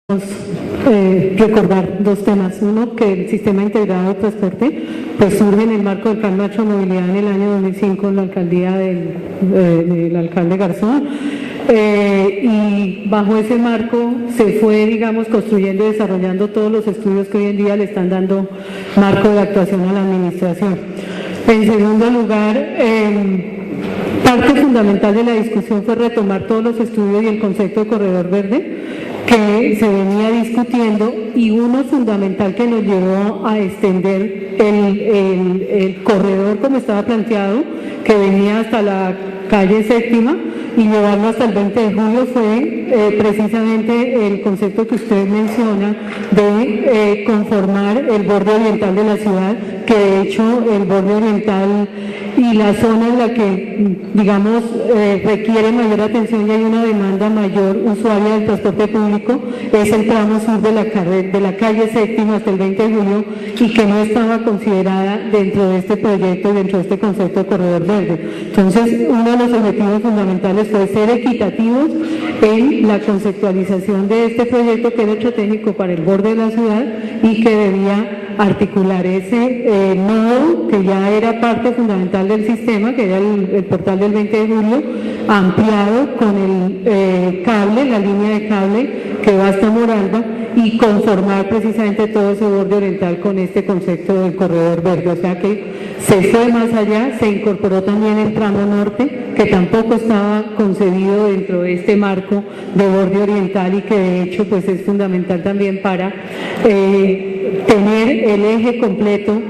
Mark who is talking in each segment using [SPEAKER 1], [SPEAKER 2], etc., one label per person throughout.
[SPEAKER 1] Recordar dos temas. Uno, que el sistema integrado de transporte pues surge en el marco del Plan Nacho de Movilidad en el año 2005 en la alcaldía del alcalde Garzón, y bajo ese marco se fue, digamos, construyendo y desarrollando todos los estudios que hoy en día le están dando marco de actuación a la administración. En segundo lugar, parte fundamental de la discusión fue retomar todos los estudios y el concepto de corredor verde que se venía discutiendo, y uno fundamental que nos llevó a extender el corredor como estaba planteado, que venía hasta la calle Séptima, y llevarlo hasta el 20 de julio fue precisamente el concepto que usted menciona de conformar el borde oriental de la ciudad, que de hecho el borde oriental y la zona en la que, digamos, requiere mayor atención y hay una demanda mayor usuaria del transporte público es el tramo sur de la calle Séptima hasta el 20 de julio, y que no estaba considerada dentro de este proyecto, dentro de este concepto de corredor verde. Entonces, uno de los objetivos fundamentales fue ser equitativos en la conceptualización de este proyecto, que era hecho técnico para el borde de la ciudad y que debía articular ese nodo que ya era parte fundamental del sistema, que era el portal del 20 de julio, ampliado con el cable, la línea de cable que va hasta Moralba, y conformar precisamente todo ese borde oriental con este concepto del corredor verde. O sea que se fue más allá, se incorporó también el tramo norte, que tampoco estaba concebido dentro de este marco de borde oriental y que de hecho pues es fundamental también para tener el eje completo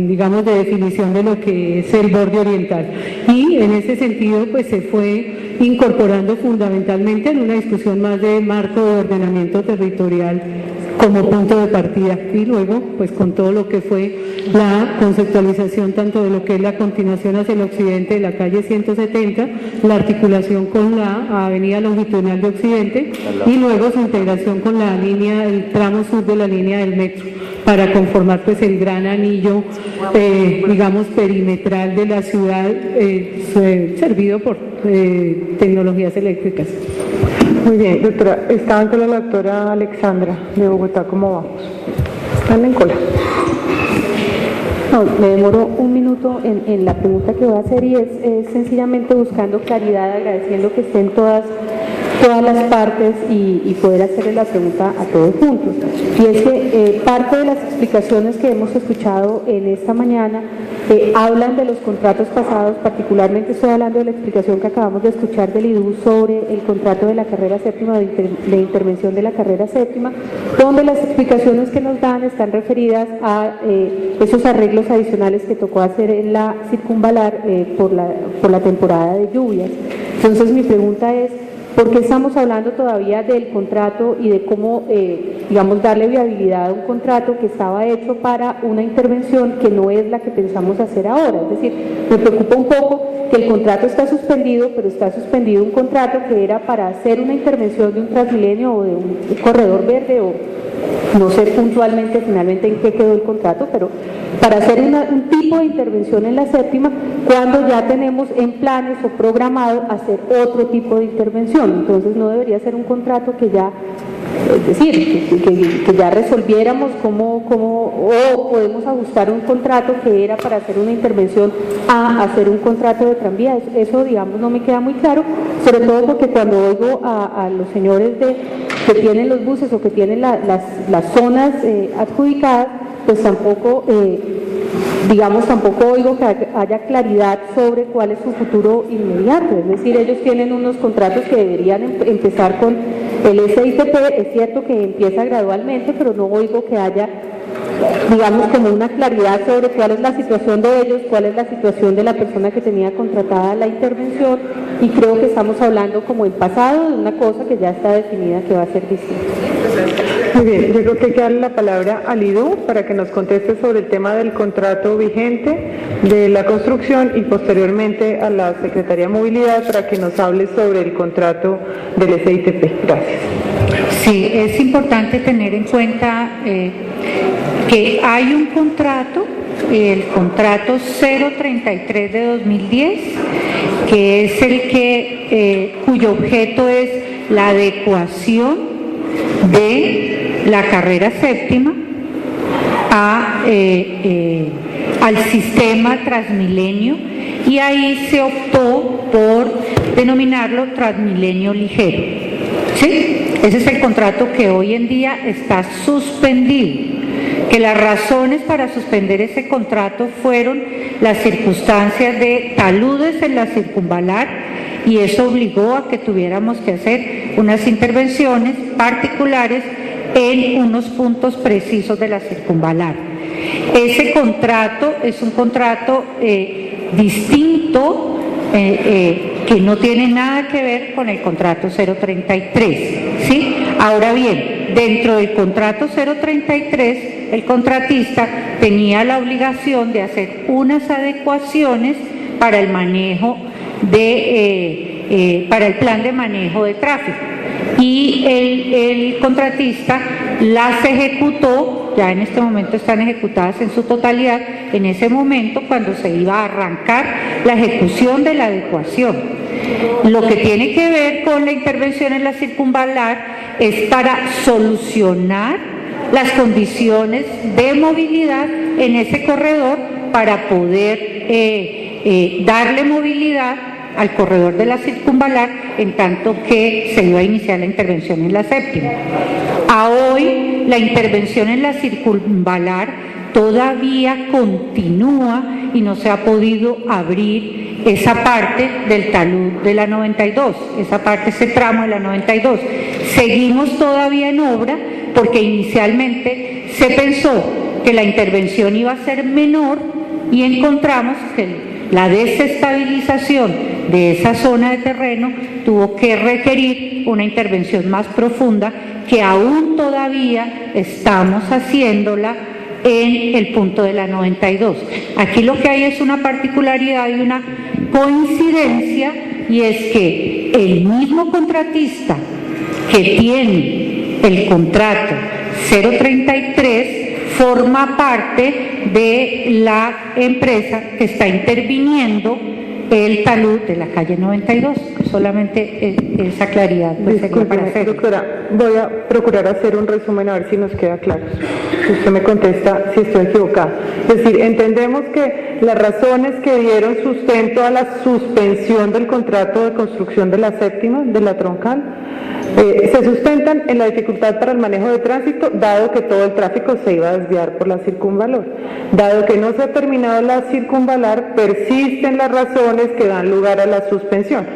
[SPEAKER 1] digamos, de definición de lo que es el borde oriental. Y en ese sentido pues se fue incorporando fundamentalmente en una discusión más de marco de ordenamiento territorial como punto de partida, y luego pues con todo lo que fue la conceptualización tanto de lo que es la continuación hacia el occidente de la calle 170, la articulación con la avenida longitudinal de Occidente y luego su integración con la línea, el tramo sur de la línea del metro, para conformar pues el gran anillo, digamos, perimetral de la ciudad, servido por tecnologías eléctricas.
[SPEAKER 2] Muy bien, doctora, estaban con la doctora Alexandra de Bogotá, ¿cómo vamos? Están en cola.
[SPEAKER 3] No, me demoro un minuto en la pregunta que voy a hacer, y es sencillamente buscando claridad, agradeciendo que estén todas las partes y poder hacerle la pregunta a todos juntos. Y es que parte de las explicaciones que hemos escuchado en esta mañana hablan de los contratos pasados, particularmente estoy hablando de la explicación que acabamos de escuchar del IDU sobre el contrato de la carrera séptima, de intervención de la carrera séptima, donde las explicaciones que nos dan están referidas a esos arreglos adicionales que tocó hacer en la circunvalar por la temporada de lluvias. Entonces mi pregunta es, ¿por qué estamos hablando todavía del contrato y de cómo, digamos, darle viabilidad a un contrato que estaba hecho para una intervención que no es la que pensamos hacer ahora? Es decir, me preocupa un poco que el contrato está suspendido, pero está suspendido un contrato que era para hacer una intervención de un Transmilenio o de un corredor verde, o no sé puntualmente finalmente en qué quedó el contrato, pero para hacer un tipo de intervención en la séptima, cuando ya tenemos en planes o programado hacer otro tipo de intervención. Entonces no debería ser un contrato que ya, es decir, que ya resolviéramos o podemos ajustar un contrato que era para hacer una intervención a hacer un contrato de tranvía. Eso digamos no me queda muy claro, sobre todo porque cuando oigo a los señores que tienen los buses o que tienen las zonas adjudicadas, pues tampoco oigo que haya claridad sobre cuál es su futuro inmediato. Es decir, ellos tienen unos contratos que deberían empezar con el SITP, es cierto que empieza gradualmente, pero no oigo que haya, digamos, como una claridad sobre cuál es la situación de ellos, cuál es la situación de la persona que tenía contratada la intervención, y creo que estamos hablando como en pasado de una cosa que ya está definida que va a ser distinta.
[SPEAKER 2] Muy bien, yo creo que hay que darle la palabra al IDU para que nos conteste sobre el tema del contrato vigente de la construcción, y posteriormente a la Secretaría de Movilidad para que nos hable sobre el contrato del SITP. Gracias.
[SPEAKER 4] Sí, es importante tener en cuenta que hay un contrato, el contrato 033 de 2010, que es el que cuyo objeto es la adecuación de la carrera séptima al sistema Transmilenio, y ahí se optó por denominarlo Transmilenio ligero. ¿Sí? Ese es el contrato que hoy en día está suspendido. Que las razones para suspender ese contrato fueron las circunstancias de taludes en la circunvalar, y eso obligó a que tuviéramos que hacer unas intervenciones particulares en unos puntos precisos de la circunvalar. Ese contrato es un contrato distinto, que no tiene nada que ver con el contrato 033, ¿sí? Ahora bien, dentro del contrato 033, el contratista tenía la obligación de hacer unas adecuaciones para el manejo para el plan de manejo de tráfico, y el contratista las ejecutó. Ya en este momento están ejecutadas en su totalidad, en ese momento cuando se iba a arrancar la ejecución de la adecuación. Lo que tiene que ver con la intervención en la circunvalar es para solucionar las condiciones de movilidad en ese corredor, para poder darle movilidad al corredor de la circunvalar, en tanto que se iba a iniciar la intervención en la séptima. A hoy, la intervención en la circunvalar todavía continúa y no se ha podido abrir esa parte del talud de la 92, esa parte, ese tramo de la 92. Seguimos todavía en obra porque inicialmente se pensó que la intervención iba a ser menor, y encontramos que la desestabilización de esa zona de terreno tuvo que requerir una intervención más profunda, que aún todavía estamos haciéndola en el punto de la 92. Aquí lo que hay es una particularidad y una coincidencia, y es que el mismo contratista que tiene el contrato 033 forma parte de la empresa que está interviniendo el talud de la calle 92. Solamente esa claridad pues, sería para hacer.
[SPEAKER 2] Doctora, voy a procurar hacer un resumen a ver si nos queda claro. Si usted me contesta si estoy equivocada. Es decir, entendemos que las razones que dieron sustento a la suspensión del contrato de construcción de la séptima, de la troncal, se sustentan en la dificultad para el manejo de tránsito, dado que todo el tráfico se iba a desviar por la circunvalar. Dado que no se ha terminado la circunvalar, persisten las razones que dan lugar a la suspensión.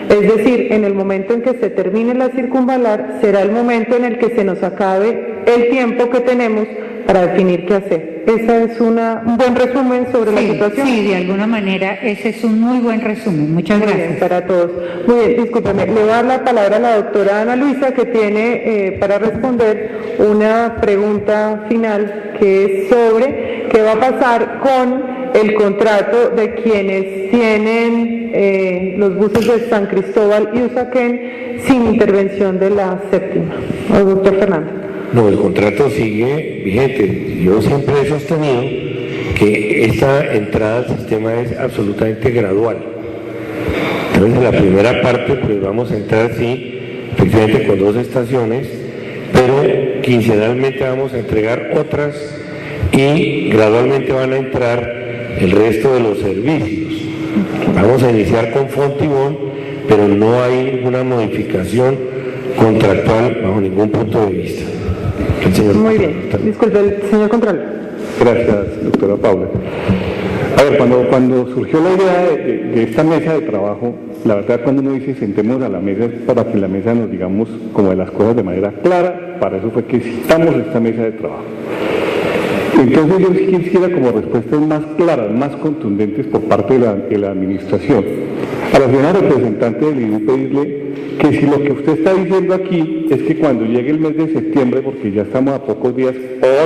[SPEAKER 2] Es decir, en el momento en que se termine la circunvalar, será el momento en el que se nos acabe el tiempo que tenemos para definir qué hacer. Ese es un buen resumen sobre la situación.
[SPEAKER 4] Sí, de alguna manera ese es un muy buen resumen. Muchas gracias.
[SPEAKER 2] Muy bien, para todos. Muy bien, discúlpeme. Le voy a dar la palabra a la doctora Ana Luisa, que tiene para responder una pregunta final, que es sobre qué va a pasar con el contrato de quienes tienen los buses de San Cristóbal y Usaquén sin intervención de la séptima. Doctor Fernando.
[SPEAKER 5] No, el contrato sigue vigente. Yo siempre he sostenido que esta entrada al sistema es absolutamente gradual. Entonces, en la primera parte, pues vamos a entrar, sí, efectivamente con 2 estaciones, pero quincenalmente vamos a entregar otras y gradualmente van a entrar el resto de los servicios. Vamos a iniciar con Fontibón, pero no hay ninguna modificación contractual bajo ningún punto de vista.
[SPEAKER 2] Muy bien. Disculpe, el señor Contralor.
[SPEAKER 6] Gracias, doctora Paula. A ver, cuando surgió la idea de esta mesa de trabajo, la verdad, cuando uno dice sentemos a la mesa, es para que en la mesa nos digamos como de las cosas de manera clara. Para eso fue que citamos esta mesa de trabajo. Entonces yo quisiera como respuestas más claras, más contundentes por parte de la administración. A la señora representante del IDU pedirle que si lo que usted está diciendo aquí es que cuando llegue el mes de septiembre, porque ya estamos a pocos días,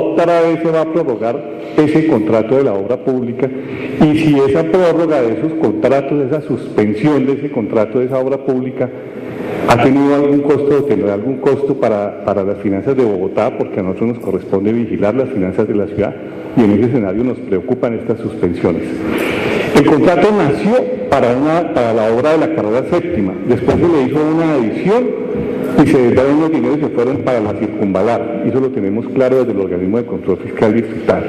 [SPEAKER 6] otra vez se va a prorrogar ese contrato de la obra pública, y si esa prórroga de esos contratos, esa suspensión de ese contrato de esa obra pública, ¿ha tenido algún costo o tendrá algún costo para las finanzas de Bogotá? Porque a nosotros nos corresponde vigilar las finanzas de la ciudad, y en ese escenario nos preocupan estas suspensiones. El contrato nació para la obra de la carrera séptima, después se le hizo una adición y se desviaron unos dineros y se fueron para la circunvalar. Eso lo tenemos claro desde el organismo de control fiscal distrital.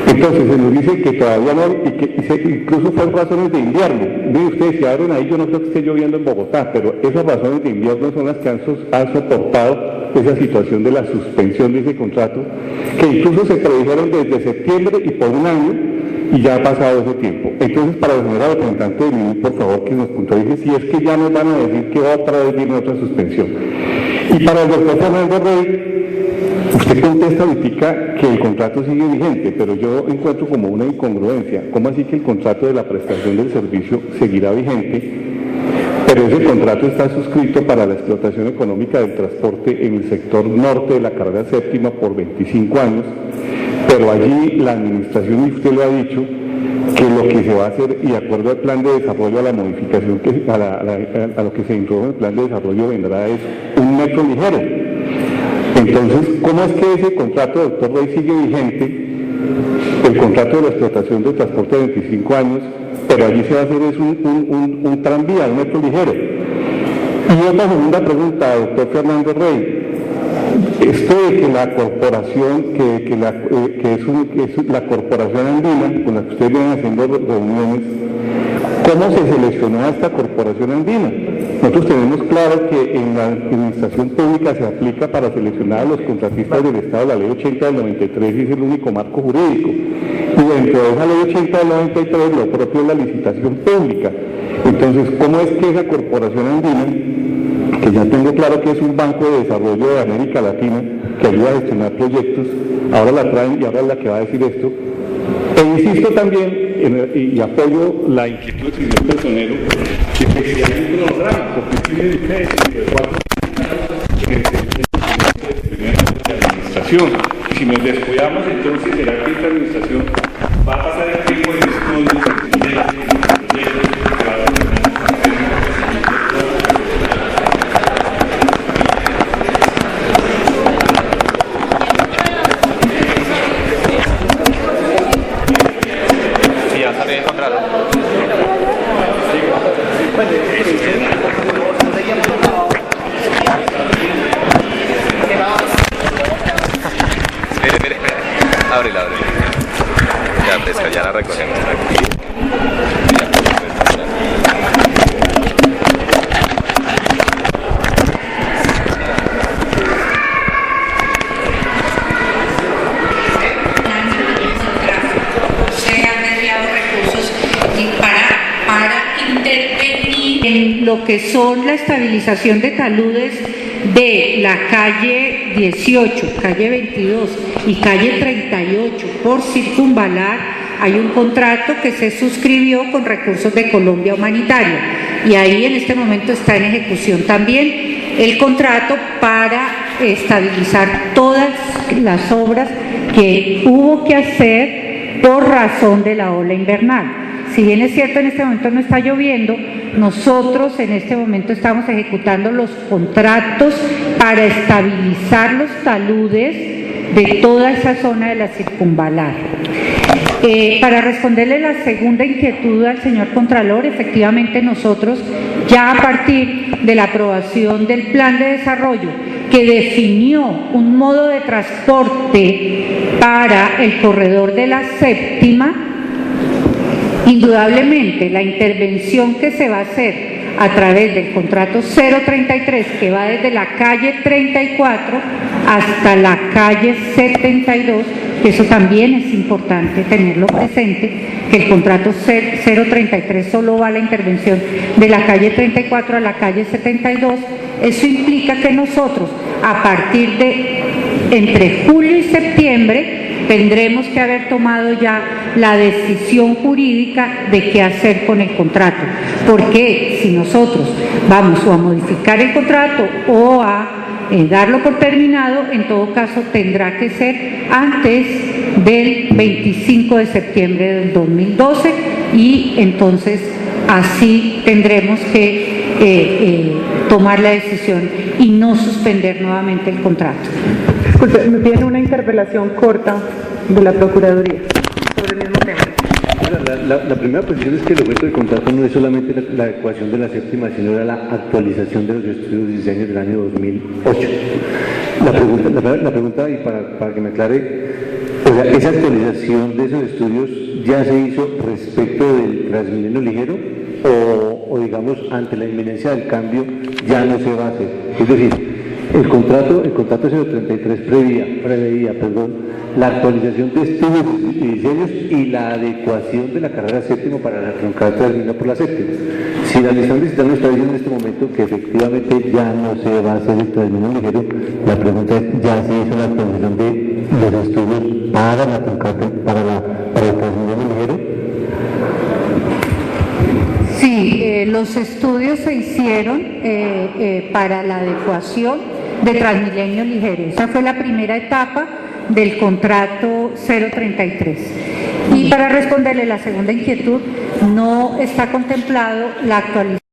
[SPEAKER 6] Entonces se nos dice que todavía no, y que incluso fue razones de invierno. Miren ustedes, si abren ahí, yo no creo que esté lloviendo en Bogotá, pero esas razones de invierno son las que han soportado esa situación de la suspensión de ese contrato, que incluso se predijeron desde septiembre y por un año, y ya ha pasado ese tiempo. Entonces, para la señora representante de MINUS, por favor, que nos puntualice si es que ya nos van a decir que otra vez viene otra suspensión. Y para el doctor Fernando Rey, usted contesta ahorita que el contrato sigue vigente, pero yo encuentro como una incongruencia. ¿Cómo así que el contrato de la prestación del servicio seguirá vigente, pero ese contrato está suscrito para la explotación económica del transporte en el sector norte de la carrera séptima por 25 años, pero allí la administración, y usted lo ha dicho, que lo que se va a hacer, y de acuerdo al plan de desarrollo, a la modificación, a lo que se introdujo en el plan de desarrollo vendrá es un metro ligero? Entonces, ¿cómo es que ese contrato, doctor Rey, sigue vigente, el contrato de la explotación del transporte de 25 años, pero allí se va a hacer es un tranvía, un metro ligero? Y otra segunda pregunta, doctor Fernando Rey. Esto de que la corporación, que es la corporación andina, con la que ustedes vienen haciendo reuniones, ¿cómo se seleccionó a esta corporación andina? Nosotros tenemos claro que en la administración pública se aplica para seleccionar a los contratistas del Estado la ley 80 del 93 y es el único marco jurídico. Y dentro de esa ley 80 del 93 lo propio es la licitación pública. Entonces, ¿cómo es que esa corporación andina, que ya tengo claro que es un banco de desarrollo de América Latina, que ayuda a gestionar proyectos, ahora la traen y ahora es la que va a decir esto? E insisto también, y apoyo la inquietud del señor Personero, de que si hay un programa, porque tienen ustedes entre 4 de administración, y si nos descuidamos, entonces será que esta administración va a pasar el tiempo en estudios,
[SPEAKER 7] Ábrela. Ya fresca, ya la recogemos.
[SPEAKER 4] Lo que son la estabilización de taludes de la calle 18, calle 22 y calle 38 por circunvalar, hay un contrato que se suscribió con recursos de Colombia Humanitaria y ahí en este momento está en ejecución también el contrato para estabilizar todas las obras que hubo que hacer por razón de la ola invernal. Si bien es cierto, en este momento no está lloviendo, nosotros en este momento estamos ejecutando los contratos para estabilizar los taludes de toda esa zona de la circunvalar. Para responderle la segunda inquietud al señor Contralor, efectivamente nosotros ya a partir de la aprobación del plan de desarrollo que definió un modo de transporte para el corredor de la séptima, indudablemente la intervención que se va a hacer a través del contrato 033 que va desde la calle 34 hasta la calle 72, que eso también es importante tenerlo presente, que el contrato 033 solo va a la intervención de la calle 34 a la calle 72, eso implica que nosotros a partir de entre julio y septiembre tendremos que haber tomado ya la decisión jurídica de qué hacer con el contrato, porque si nosotros vamos o a modificar el contrato o a darlo por terminado, en todo caso tendrá que ser antes del 25 de septiembre del 2012 y entonces así tendremos que tomar la decisión y no suspender nuevamente el contrato.
[SPEAKER 2] Disculpe, me piden una interpelación corta de la Procuraduría sobre el mismo tema.
[SPEAKER 8] La primera posición es que el objeto del contrato no es solamente la adecuación de la séptima, sino era la actualización de los estudios y diseños del año 2008. La pregunta, y para que me aclare, o sea, ¿esa actualización de esos estudios ya se hizo respecto del Transmilenio ligero o digamos, ante la inminencia del cambio ya no se va a hacer? Es decir, el contrato 033 preveía la actualización de estudios y diseños y la adecuación de la carrera séptima para la troncal termina por la séptima. Si la licencia digital nos está diciendo en este momento que efectivamente ya no se va a hacer el Transmilenio ligero, la pregunta es, ¿ya se hizo la actualización de los estudios para la troncal para el Transmilenio ligero?
[SPEAKER 4] Sí, los estudios se hicieron para la adecuación de Transmilenio ligero. Esa fue la primera etapa del contrato 033. Y para responderle la segunda inquietud, no está contemplado la actualización